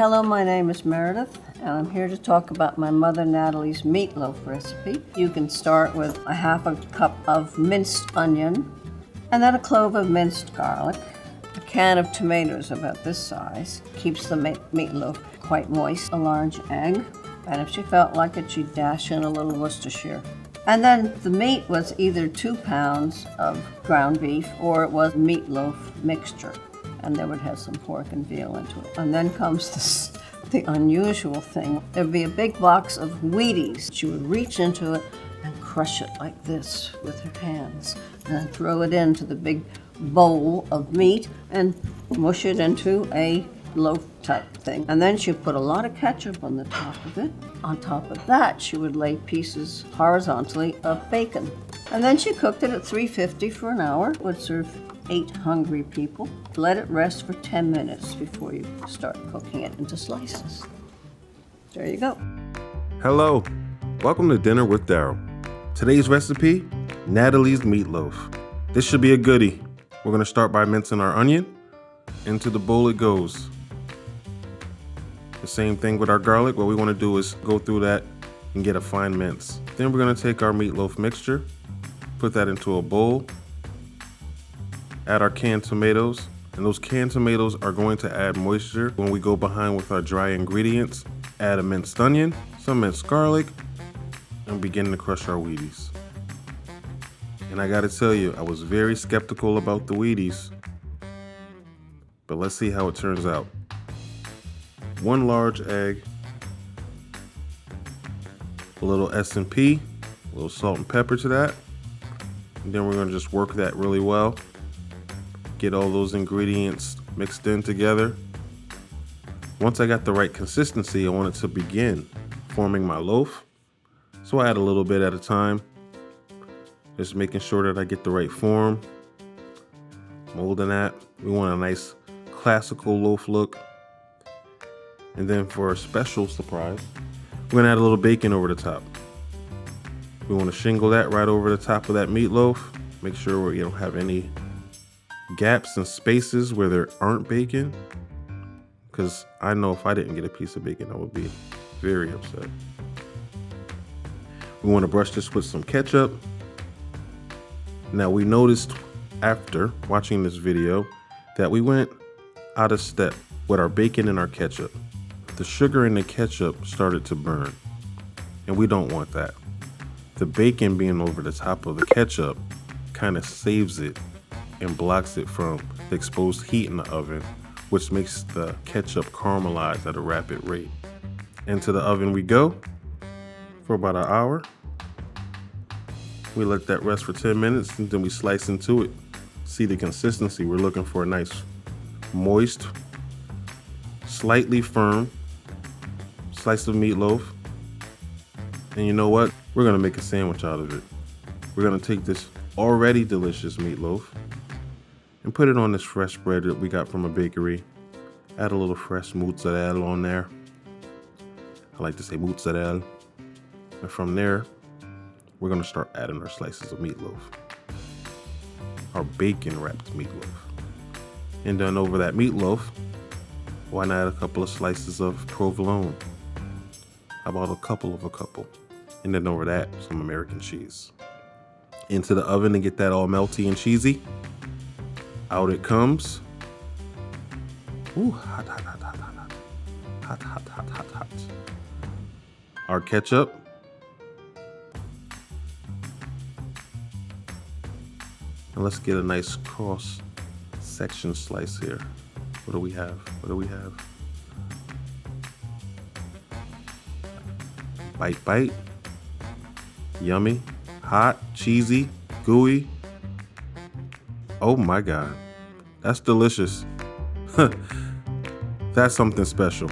Hello, my name is Meredith, and I'm here to talk about my mother Natalie's meatloaf recipe. You can start with a half a cup of minced onion, and then a clove of minced garlic, a can of tomatoes about this size, keeps the meatloaf quite moist, a large egg, and if she felt like it, she'd dash in a little Worcestershire. And then the meat was either 2 pounds of ground beef or it was meatloaf mixture, and they would have some pork and veal into it. And then comes the unusual thing. There'd be a big box of Wheaties. She would reach into it and crush it like this with her hands, and then throw it into the big bowl of meat and mush it into a loaf type thing. And then she'd put a lot of ketchup on the top of it. On top of that, she would lay pieces horizontally of bacon. And then she cooked it at 350 for an hour. It would serve 8 hungry people. Let it rest for 10 minutes before you start cooking it into slices. There you go. Hello, welcome to Dinner with Darryl. Today's recipe, Natalie's meatloaf. This should be a goodie. We're gonna start by mincing our onion. Into the bowl it goes. The same thing with our garlic. What we wanna do is go through that and get a fine mince. Then we're gonna take our meatloaf mixture, put that into a bowl, add our canned tomatoes, and those canned tomatoes are going to add moisture when we go behind with our dry ingredients. Add a minced onion, some minced garlic, and begin to crush our Wheaties. And I gotta tell you, I was very skeptical about the Wheaties, but let's see how it turns out. 1 large egg, a little S&P, a little salt and pepper to that, and then we're gonna just work that really well. Get all those ingredients mixed in together. Once I got the right consistency, I wanted to begin forming my loaf. So I add a little bit at a time, just making sure that I get the right form. Molding that. We want a nice classical loaf look. And then for a special surprise, we're gonna add a little bacon over the top. We wanna shingle that right over the top of that meatloaf. Make sure we don't have any gaps and spaces where there aren't bacon, because I know if I didn't get a piece of bacon, I would be very upset. We want to brush this with some ketchup. Now we noticed after watching this video that we went out of step with our bacon and our ketchup. The sugar in the ketchup started to burn, and we don't want that. The bacon being over the top of the ketchup kind of saves it and blocks it from the exposed heat in the oven, which makes the ketchup caramelize at a rapid rate. Into the oven we go for about an hour. We let that rest for 10 minutes and then we slice into it. See the consistency, we're looking for a nice, moist, slightly firm slice of meatloaf. And you know what? We're gonna make a sandwich out of it. We're gonna take this already delicious meatloaf and put it on this fresh bread that we got from a bakery. Add a little fresh mozzarella on there. I like to say mozzarella. And from there, we're gonna start adding our slices of meatloaf. Our bacon wrapped meatloaf. And then over that meatloaf, why not add a couple of slices of provolone? How about a couple? And then over that, some American cheese. Into the oven and get that all melty and cheesy. Out it comes. Ooh, hot. Hot. Our ketchup. And let's get a nice cross section slice here. What do we have? Bite. Yummy, hot, cheesy, gooey. Oh my God, that's delicious. That's something special.